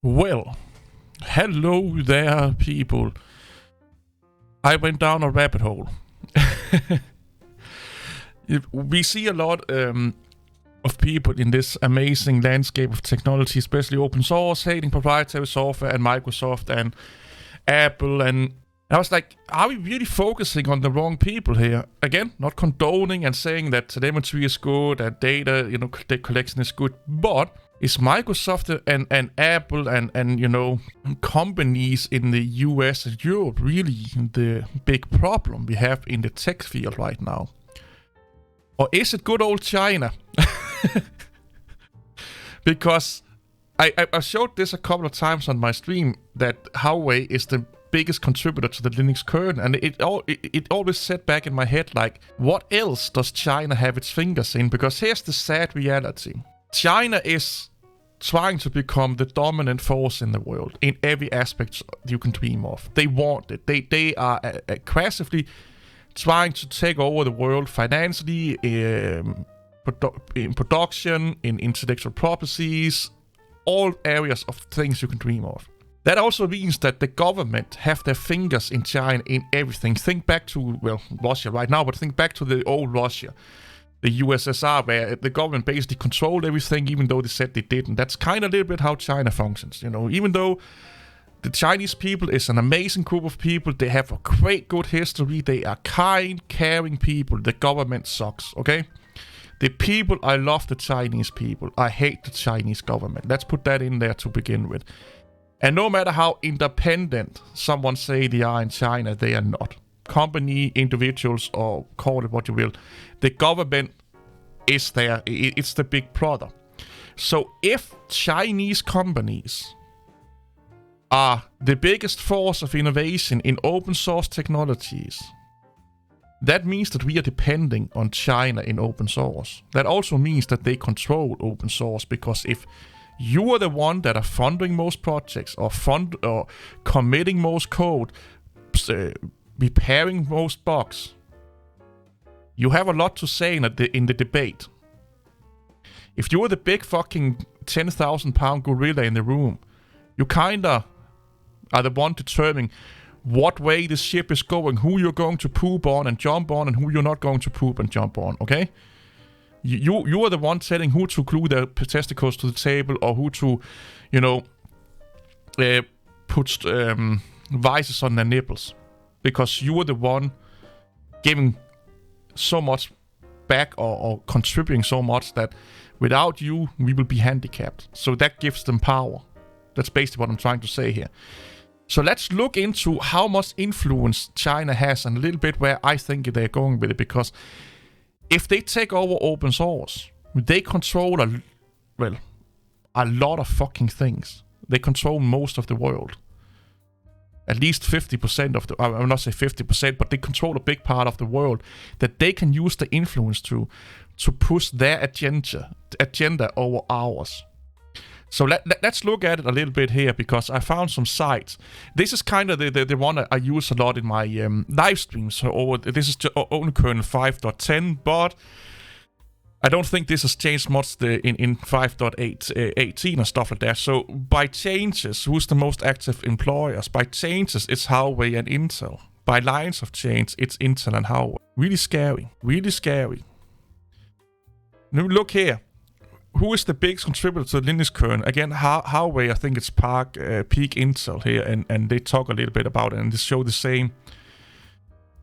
Well, hello there, people. I went down a rabbit hole. We see a lot of people in this amazing landscape of technology, especially open source, hating proprietary software and Microsoft and Apple. And I was like, are we really focusing on the wrong people here? Again, not condoning and saying that telemetry is good and data, the collection is good, but is Microsoft and Apple and companies in the US and Europe really the big problem we have in the tech field right now? Or is it good old China? Because I showed this a couple of times on my stream that Huawei is the biggest contributor to the Linux kernel, and it always set back in my head like, what else does China have its fingers in? Because here's the sad reality. China is trying to become the dominant force in the world in every aspect you can dream of. They want it. They are aggressively trying to take over the world financially, in production, in intellectual properties, all areas of things you can dream of. That also means that the government have their fingers in China in everything. Think back to, Russia right now, but think back to the old Russia, the USSR, where the government basically controlled everything, even though they said they didn't. That's kind of a little bit how China functions, Even though the Chinese people is an amazing group of people, they have a great, good history, they are kind, caring people, the government sucks, okay? The people, I love the Chinese people. I hate the Chinese government. Let's put that in there to begin with. And no matter how independent someone say they are in China, they are not. Company, individuals, or call it what you will, the government is there. It's the big brother. So if Chinese companies are the biggest force of innovation in open source technologies, that means that we are depending on China in open source. That also means that they control open source, because if you are the one that are funding most projects or committing most code, repairing most bugs, you have a lot to say in the debate. If you are the big fucking 10,000 pound gorilla in the room, you kinda are the one determining what way the ship is going, who you're going to poop on and jump on, and who you're not going to poop and jump on, okay? You are the one telling who to glue their testicles to the table, or who to, put vices on their nipples. Because you are the one giving so much back or contributing so much that without you, we will be handicapped. So that gives them power. That's basically what I'm trying to say here. So let's look into how much influence China has and a little bit where I think they're going with it. Because if they take over open source, they control a lot of fucking things. They control most of the world. At least 50% of I will not say 50%, but they control a big part of the world that they can use the influence to push their agenda over ours. So let's look at it a little bit here, because I found some sites. This is kind of the one I use a lot in my live streams. So this is only kernel 5.10, but I don't think this has changed much in 5.18 and stuff like that. So by changes, who's the most active employers? By changes, it's Huawei and Intel. By lines of change, it's Intel and Huawei. Really scary. Really scary. Now look here. Who is the biggest contributor to the Linux kernel? Again, Huawei, I think it's peak Intel here, and they talk a little bit about it, and they show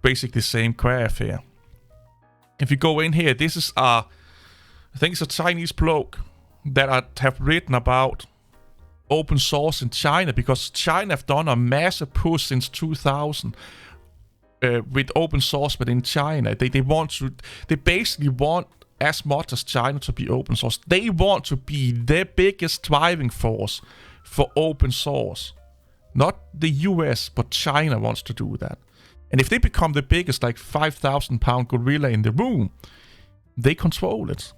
basically the same graph here. If you go in here, this is I think it's a Chinese bloke that have written about open source in China, because China have done a massive push since 2000 with open source within China. They basically want as much as China to be open source. They want to be the biggest driving force for open source. Not the US, but China wants to do that. And if they become the biggest, like 5,000 pound gorilla in the room, they control it.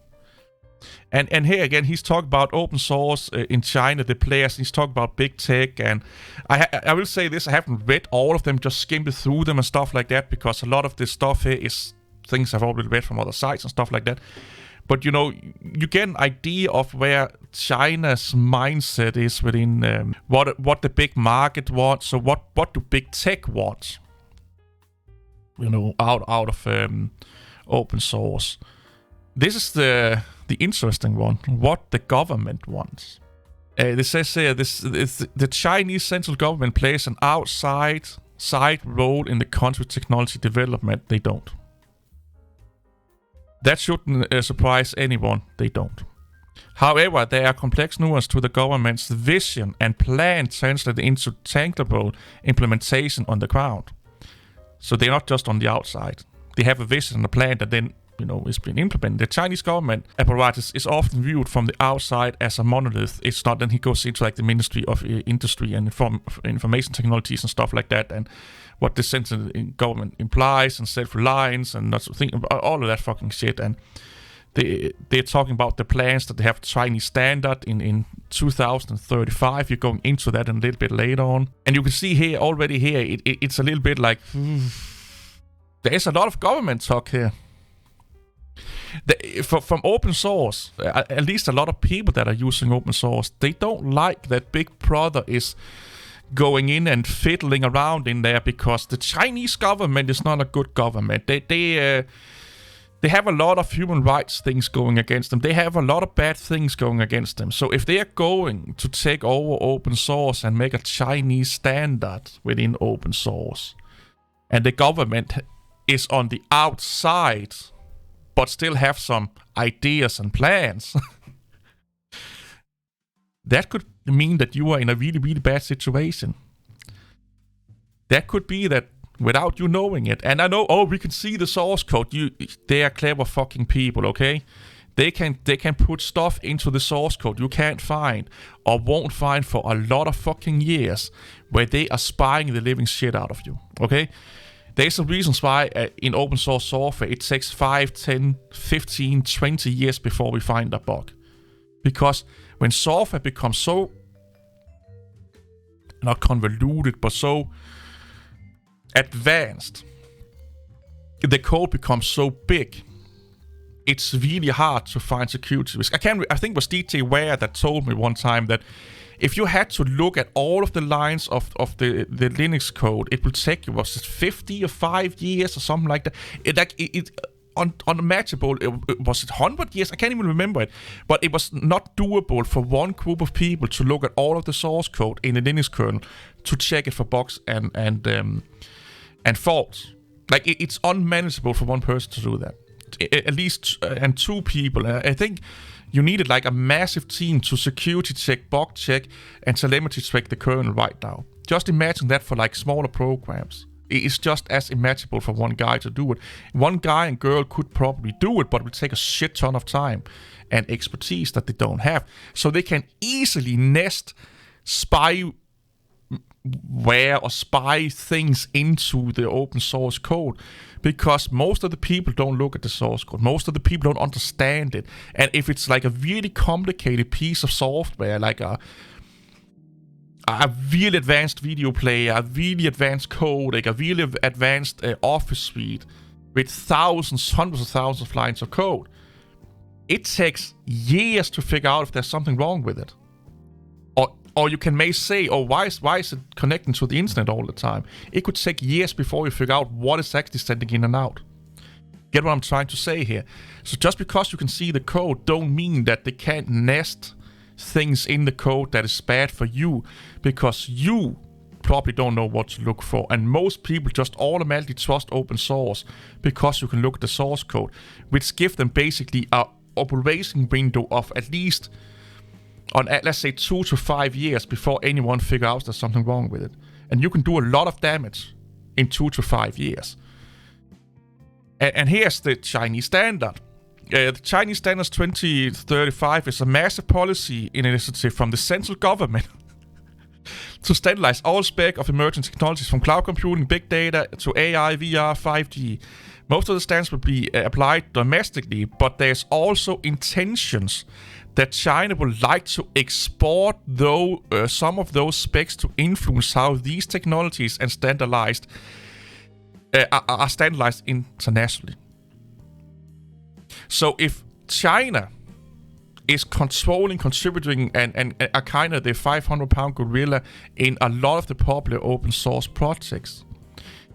And here again, he's talking about open source in China, the players. He's talking about big tech, and I will say this: I haven't read all of them, just skimmed through them and stuff like that, because a lot of this stuff here is things I've already read from other sites and stuff like that. But you get an idea of where China's mindset is within what the big market wants. So what do big tech want? Out of open source. This is the interesting one. What the government wants. This says here, the Chinese central government plays an outside role in the country's technology development. They don't. That shouldn't surprise anyone. They don't. However, there are complex nuances to the government's vision and plan translated into tangible implementation on the ground. So they're not just on the outside. They have a vision and a plan that then, is being implemented. The Chinese government apparatus is often viewed from the outside as a monolith. It's not. Then he goes into like the Ministry of Industry and Information Technologies and stuff like that, and what the central government implies and self-reliance and all of that fucking shit. And they're talking about the plans that they have Chinese standard in 2035. You're going into that a little bit later on. And you can see here, already here, it's a little bit like, there's a lot of government talk here. From open source, at least a lot of people that are using open source, they don't like that Big Brother is going in and fiddling around in there because the Chinese government is not a good government. They have a lot of human rights things going against them. They have a lot of bad things going against them. So if they are going to take over open source and make a Chinese standard within open source, and the government is on the outside, but still have some ideas and plans, that could mean that you are in a really, really bad situation. That could be that without you knowing it. And I know, we can see the source code. They are clever fucking people, okay? They can put stuff into the source code you can't find or won't find for a lot of fucking years, where they are spying the living shit out of you, okay? There's some reasons why in open source software it takes 5, 10, 15, 20 years before we find a bug. Because when software becomes so, not convoluted, but so advanced, the code becomes so big, it's really hard to find security risk. I think it was DJ Ware that told me one time that if you had to look at all of the lines of the Linux code, it would take you, was it 50 or 5 years or something like that? Unmatchable. Was it 100 years? I can't even remember it. But it was not doable for one group of people to look at all of the source code in the Linux kernel to check it for bugs and faults. Like it's unmanageable for one person to do that. At least and two people. I think you needed like a massive team to security check, bug check, and telemetry check the kernel right now. Just imagine that for like smaller programs. It's just as imaginable for one guy to do it. One guy and girl could probably do it, but it will take a shit ton of time and expertise that they don't have. So they can easily nest spyware or spy things into the open source code, because most of the people don't look at the source code. Most of the people don't understand it. And if it's like a really complicated piece of software, like a really advanced video player, a really advanced code, like a really advanced Office suite with thousands, hundreds of thousands of lines of code, it takes years to figure out if there's something wrong with it. Or you may say, why is it connecting to the internet all the time? It could take years before you figure out what is actually sending in and out. Get what I'm trying to say here? So just because you can see the code don't mean that they can't nest things in the code that is bad for you, because you probably don't know what to look for. And most people just automatically trust open source because you can look at the source code, which gives them basically a operation window of at least on, let's say, 2 to 5 years before anyone figures out there's something wrong with it. And you can do a lot of damage in 2 to 5 years. And here's the Chinese standard. The Chinese Standards 2035 is a massive policy initiative from the central government to standardize all spec of emerging technologies from cloud computing, big data, to AI, VR, 5G. Most of the standards will be applied domestically, but there's also intentions that China would like to export some of those specs to influence how these technologies and are standardized internationally. So if China is contributing and are kind of the 500-pound gorilla in a lot of the popular open source projects.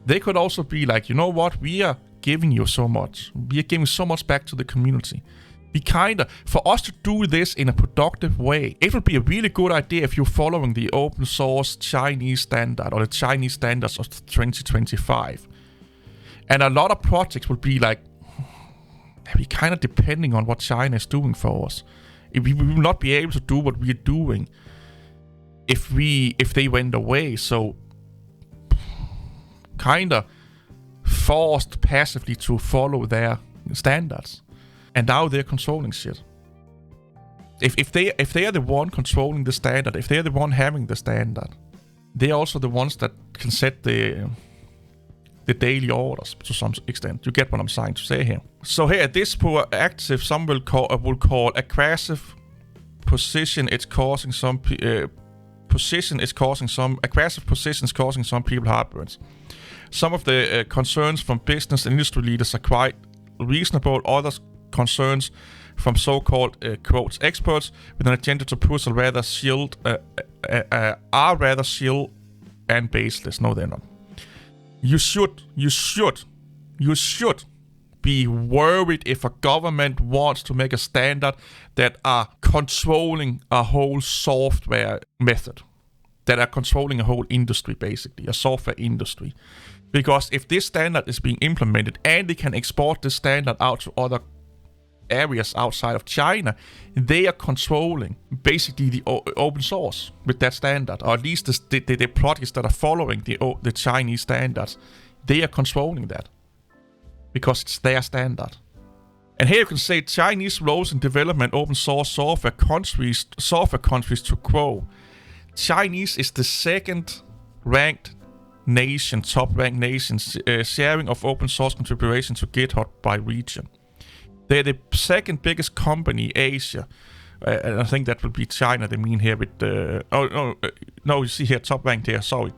They could also be like, you know what, we are giving you so much. We are giving so much back to the community. For us to do this in a productive way, it would be a really good idea if you're following the open source Chinese standard or the Chinese standards of 2025. And a lot of projects would be like, we kind of depending on what China is doing for us. We will not be able to do what we're doing if they went away. So kind of forced passively to follow their standards. And now they're controlling shit. If they are the one controlling the standard, if they're the one having the standard, they're also the ones that can set the daily orders to some extent. You get what I'm trying to say here. So here, this proactive, some will call aggressive position. It's causing some aggressive positions causing some people heartburns. Some of the concerns from business and industry leaders are quite reasonable. Others concerns from so-called quotes experts with an agenda to push are rather shield and baseless. No, they're not. You should be worried if a government wants to make a standard that are controlling a whole software method, that are controlling a whole industry, basically, a software industry. Because if this standard is being implemented and they can export this standard out to other areas outside of China, they are controlling basically the open source with that standard, or at least the projects that are following the Chinese standards. They are controlling that because it's their standard. And here you can say Chinese roles in development open source software countries to grow. Chinese is the top ranked nation sharing of open source contribution to GitHub by region. They're the second biggest company in Asia. And I think that will be China, they mean here with... you see here, top ranked here, sorry.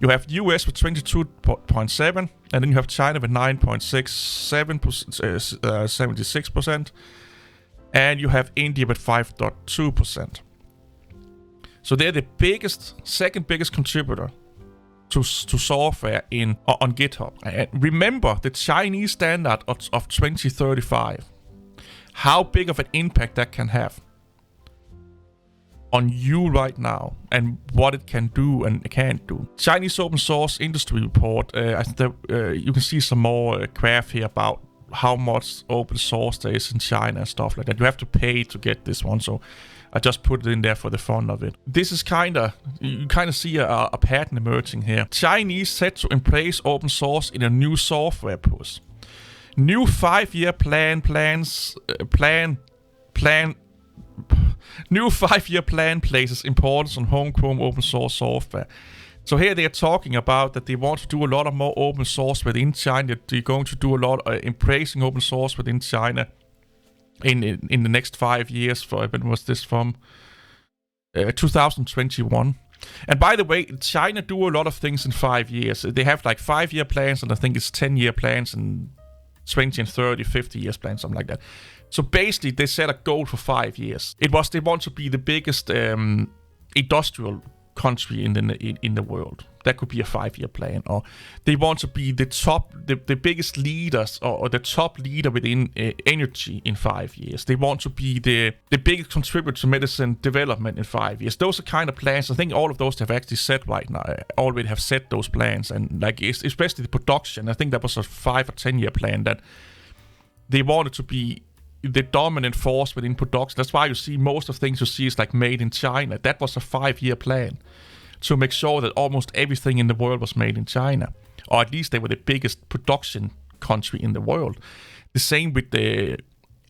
You have US with 22.7, and then you have China with 9.67%, 76%, and you have India with 5.2%. So they're the second biggest contributor to software on GitHub. And remember the Chinese standard of 2035. How big of an impact that can have on you right now and what it can do and can't do. Chinese open source industry report. I think you can see some more graph here about how much open source there is in China and stuff like that. You have to pay to get this one, so I just put it in there for the fun of it. This is you kind of see a pattern emerging here. Chinese set to embrace open source in a new software push. New 5-year New 5-year plan places importance on homegrown open source software. So here they are talking about that they want to do a lot of more open source within China. They're going to do a lot of embracing open source within China in the next 5 years. When was this from? 2021. And by the way, China do a lot of things in 5 years. They have like 5-year plans, and I think it's 10-year plans, and 20 and 30, 50 years plans, something like that. So basically, they set a goal for 5 years. They want to be the biggest industrial country in the world. That could be a 5-year plan. Or they want to be the biggest leaders or the top leader within energy in 5 years. They want to be the biggest contributor to medicine development in 5 years. Those are kind of plans. I think all of those have actually set right now. Already have set those plans, and like especially the production. I think that was a 5 or 10-year plan that they wanted to be the dominant force within production. That's why you see most of things you see is like made in China. That was a 5-year plan to make sure that almost everything in the world was made in China, or at least they were the biggest production country in the world. The same with the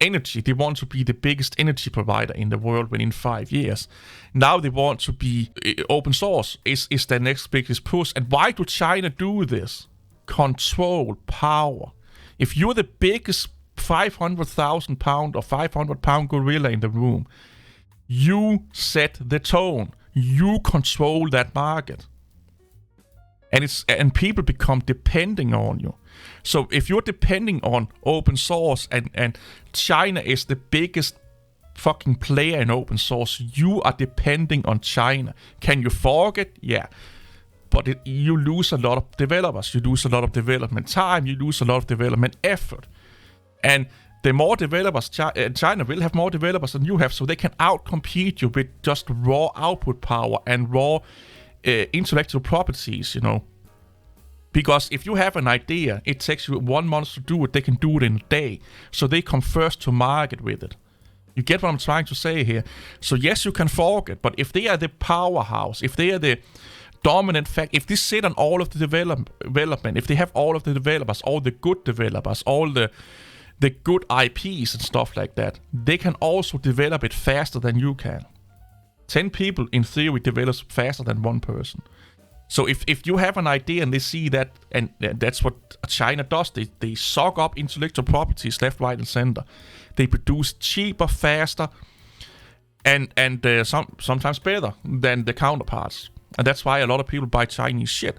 energy. They want to be the biggest energy provider in the world within 5 years. Now they want to be open source is their next biggest push. And why do China do this? Control, power. If you're the biggest 500,000 pound or 500 pound gorilla in the room, you set the tone. You control that market, and people become depending on you. So if you're depending on open source and China is the biggest fucking player in open source, you are depending on China. Can you forget? Yeah. But you lose a lot of developers. You lose a lot of development time. You lose a lot of development effort. And the more developers, China will have more developers than you have, so they can outcompete you with just raw output power and raw intellectual properties, you know. Because if you have an idea, it takes you 1 month to do it, they can do it in a day. So they come first to market with it. You get what I'm trying to say here? So yes, you can fork it, but if they are the powerhouse, if they are the dominant fact, if they sit on all of the development, if they have all of the developers, all the good developers, all the good IPs and stuff like that, they can also develop it faster than you can. 10 people, in theory, develop faster than one person. So if you have an idea and they see that, and that's what China does, they suck up intellectual properties left, right, and center. They produce cheaper, faster, and sometimes better than the counterparts. And that's why a lot of people buy Chinese shit.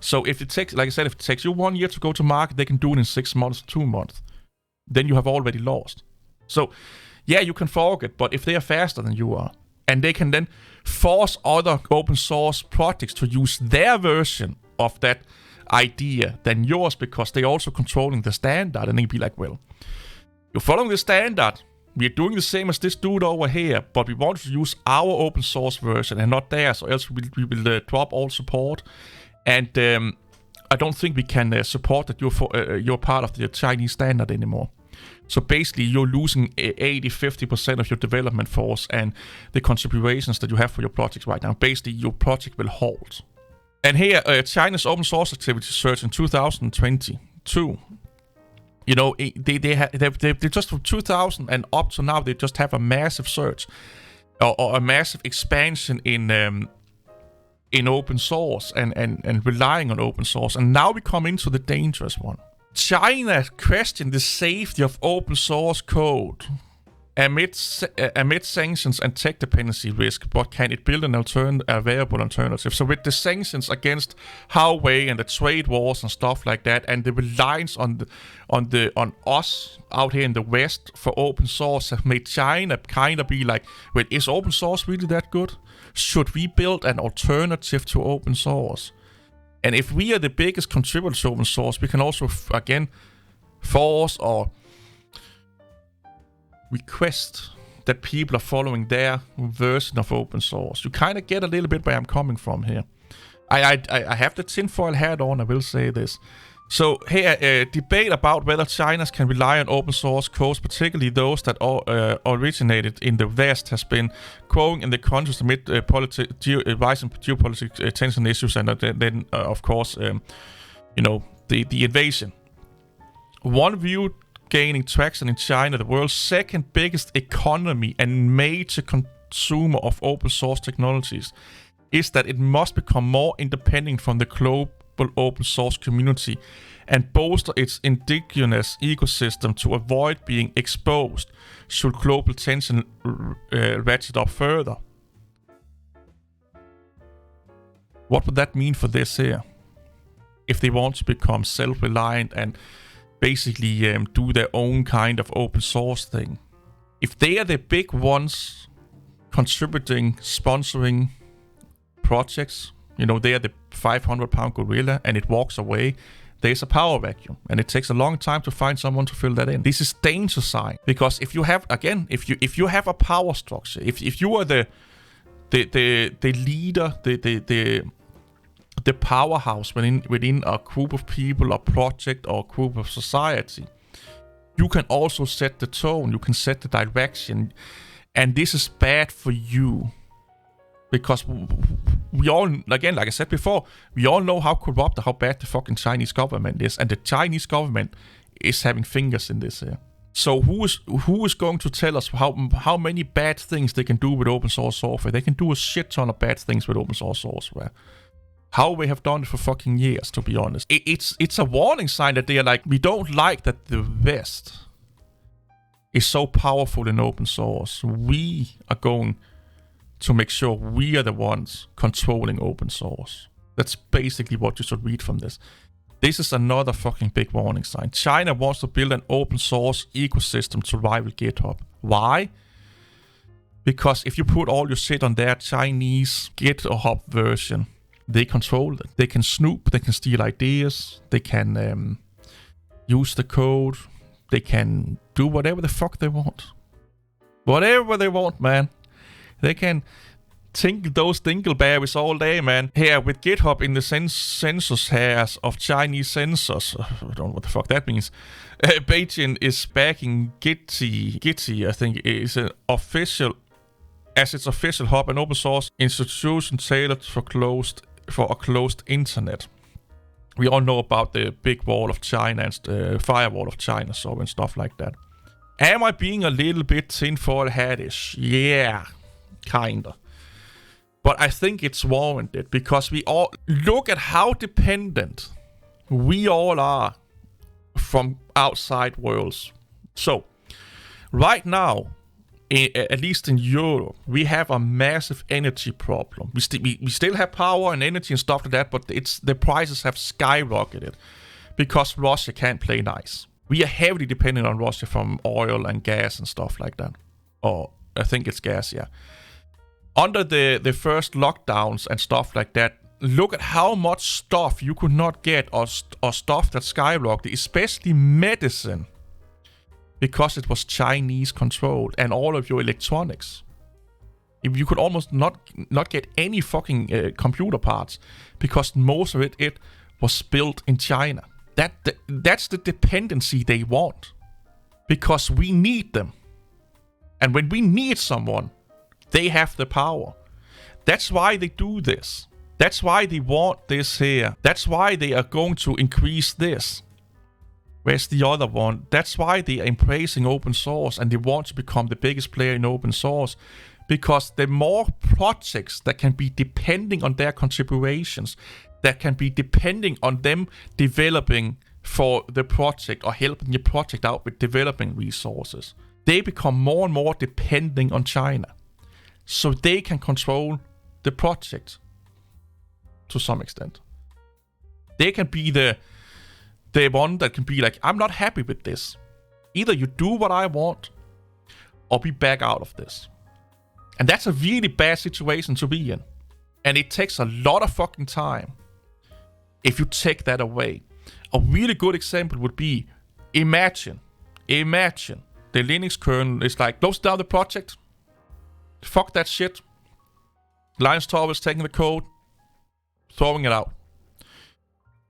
So if it takes, like I said, if it takes you 1 year to go to market, they can do it in 6 months, 2 months. Then you have already lost. So yeah, you can fork it, but if they are faster than you are, and they can then force other open source projects to use their version of that idea than yours, because they're also controlling the standard, and they can be like, well, you're following the standard, we're doing the same as this dude over here, but we want to use our open source version and not theirs, or else we will drop all support. And I don't think we can support that you're part of the Chinese standard anymore. So basically, you're losing 80-50% of your development force and the contributions that you have for your projects right now. Basically, your project will halt. And here, China's open source activity search in 2022. You know, they just from 2000 and up to now, they just have a massive search or a massive expansion in open source and relying on open source. And now we come into the dangerous one. China questioned the safety of open source code amid sanctions and tech dependency risk, but can it build a viable alternative? So with the sanctions against Huawei and the trade wars and stuff like that, and the reliance on us out here in the West for open source have made China kind of be like, wait, is open source really that good? Should we build an alternative to open source? And if we are the biggest contributor to open source, we can also, again, force or request that people are following their version of open source. You kind of get a little bit where I'm coming from here. I have the tinfoil hat on, I will say this. So here, debate about whether China can rely on open source codes, particularly those that originated in the West, has been growing in the countries amid rising geopolitical tension issues, and then of course, the invasion. One view gaining traction in China, the world's second biggest economy and major consumer of open source technologies, is that it must become more independent from the global open source community and bolster its indigenous ecosystem to avoid being exposed should global tension ratchet up further. What would that mean for this here? If they want to become self-reliant and basically do their own kind of open source thing. If they are the big ones contributing, sponsoring projects, you know, they are the 500-pound gorilla and it walks away, there's a power vacuum, and it takes a long time to find someone to fill that in. This is danger sign, because if you have, again, if you have a power structure, if you are the leader, the powerhouse within a group of people, a project, or a group of society, you can also set the tone, you can set the direction, and this is bad for you. Because we all, again, like I said before, we all know how corrupt, how bad the fucking Chinese government is, and the Chinese government is having fingers in this here. So who is going to tell us how many bad things they can do with open source software? They can do a shit ton of bad things with open source software. How we have done it for fucking years, to be honest. It's a warning sign that they are like, we don't like that the West is so powerful in open source. We are going to make sure we are the ones controlling open source. That's basically what you should read from this. This is another fucking big warning sign. China wants to build an open source ecosystem to rival GitHub. Why? Because if you put all your shit on their Chinese GitHub version, they control it. They can snoop, they can steal ideas, they can use the code, they can do whatever the fuck they want. Whatever they want, man. They can tinkle those dingleberries all day, man. Here with GitHub in the census hairs of Chinese censors. I don't know what the fuck that means. Beijing is backing Gitty, I think, is an official, as its official hub, an open source institution tailored for a closed internet. We all know about the big wall of China and the firewall of China, so and stuff like that. Am I being a little bit tinfoil hat-ish? Yeah, kinda. But I think it's warranted because we all look at how dependent we all are from outside worlds. So, right now, at least in Europe, we have a massive energy problem. We still have power and energy and stuff like that, but the prices have skyrocketed because Russia can't play nice. We are heavily dependent on Russia from oil and gas and stuff like that. Or I think it's gas, yeah. Under the first lockdowns and stuff like that, look at how much stuff you could not get or stuff that skyrocketed, especially medicine, because it was Chinese controlled, and all of your electronics. If you could almost not get any fucking computer parts because most of it was built in China. That's the dependency they want, because we need them, and when we need someone, they have the power. That's why they do this. That's why they want this here. That's why they are going to increase this. Where's the other one? That's why they are embracing open source and they want to become the biggest player in open source. Because the more projects that can be depending on their contributions, that can be depending on them developing for the project or helping the project out with developing resources, they become more and more depending on China. So they can control the project to some extent. They can be the one that can be like, I'm not happy with this. Either you do what I want or we back out of this. And that's a really bad situation to be in. And it takes a lot of fucking time if you take that away. A really good example would be, imagine the Linux kernel is like, close down the project. Fuck that shit. Linus Torvalds taking the code, throwing it out.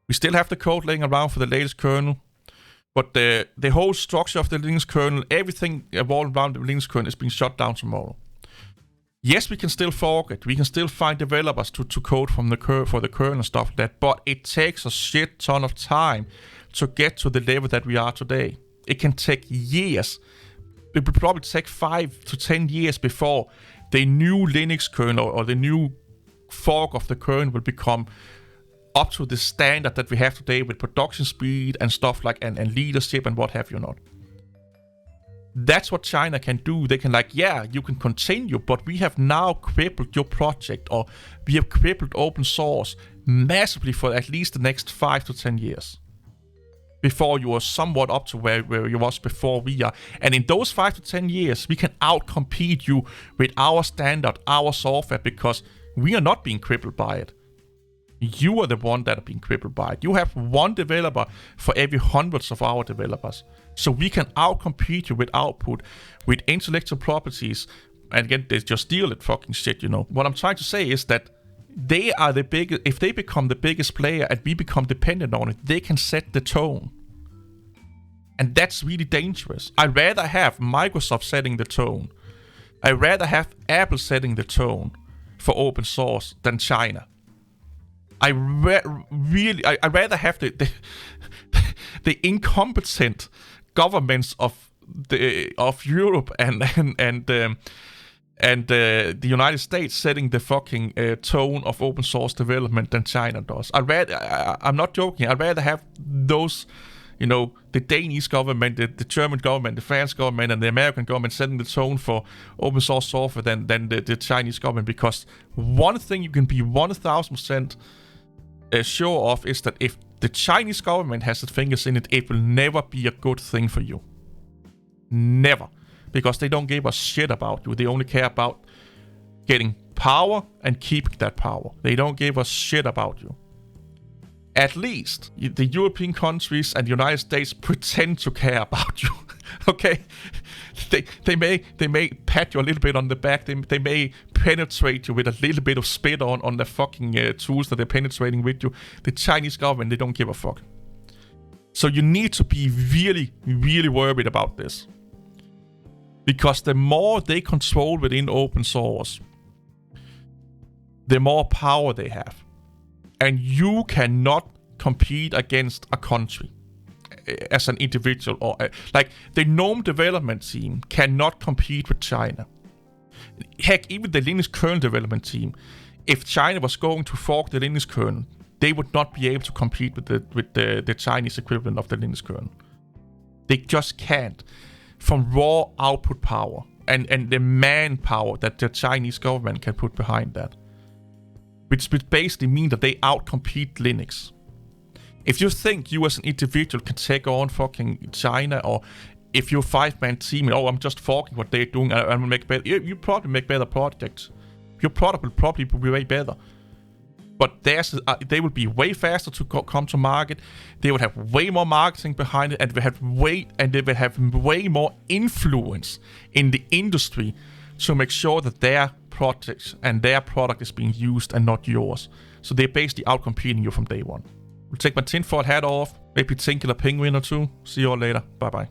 We still have the code laying around for the latest kernel, but the whole structure of the Linux kernel, everything evolved around the Linux kernel is being shut down tomorrow. Yes, we can still fork it. We can still find developers to code from for the kernel and stuff like that, but it takes a shit ton of time to get to the level that we are today. It can take years. It will probably take 5 to 10 years before the new Linux kernel or the new fork of the kernel will become up to the standard that we have today with production speed and stuff like and leadership and what have you not. That's what China can do. They can like, yeah, you can continue, but we have now crippled your project, or we have crippled open source massively for at least the next 5 to 10 years. Before you are somewhat up to where you was before we are. And in those 5 to 10 years, we can outcompete you with our standard, our software, because we are not being crippled by it. You are the one that are being crippled by it. You have one developer for every hundreds of our developers. So we can outcompete you with output, with intellectual properties. And again, they just steal it fucking shit, you know. What I'm trying to say is that they are the biggest. If they become the biggest player and we become dependent on it, they can set the tone. And that's really dangerous. I'd rather have Microsoft setting the tone. I'd rather have Apple setting the tone for open source than China. I'd rather have the incompetent governments of Europe and the United States setting the fucking tone of open source development than China does. I'm not joking. I'd rather have those, you know, the Danish government, the German government, the French government, and the American government setting the tone for open source software than the Chinese government. Because one thing you can be 1,000% sure of is that if The Chinese government has its fingers in it. It will never be a good thing for you. Never. Because they don't give a shit about you. They only care about getting power and keeping that power. They don't give a shit about you. At least the European countries and the United States pretend to care about you. Okay? They may pat you a little bit on the back. They may penetrate you with a little bit of spit on the fucking tools that they're penetrating with you. The Chinese government, they don't give a fuck. So you need to be really, really worried about this. Because the more they control within open source, the more power they have. And you cannot compete against a country as an individual. Or like the GNOME development team cannot compete with China. Heck, even the Linux kernel development team, if China was going to fork the Linux kernel, they would not be able to compete with the Chinese equivalent of the Linux kernel. They just can't. From raw output power and the manpower that the Chinese government can put behind that. Which would basically mean that they outcompete Linux. If you think you as an individual can take on fucking China, or if you're a 5-man team, I'm just forking what they're doing, and will make better. You probably make better projects. Your product will probably be way better. But they will be way faster to come to market. They would have way more marketing behind it, and they will have way more influence in the industry to make sure that their projects and their product is being used and not yours. So they're basically outcompeting you from day one. We'll take my tinfoil hat off, maybe tinkle a penguin or two. See you all later. Bye bye.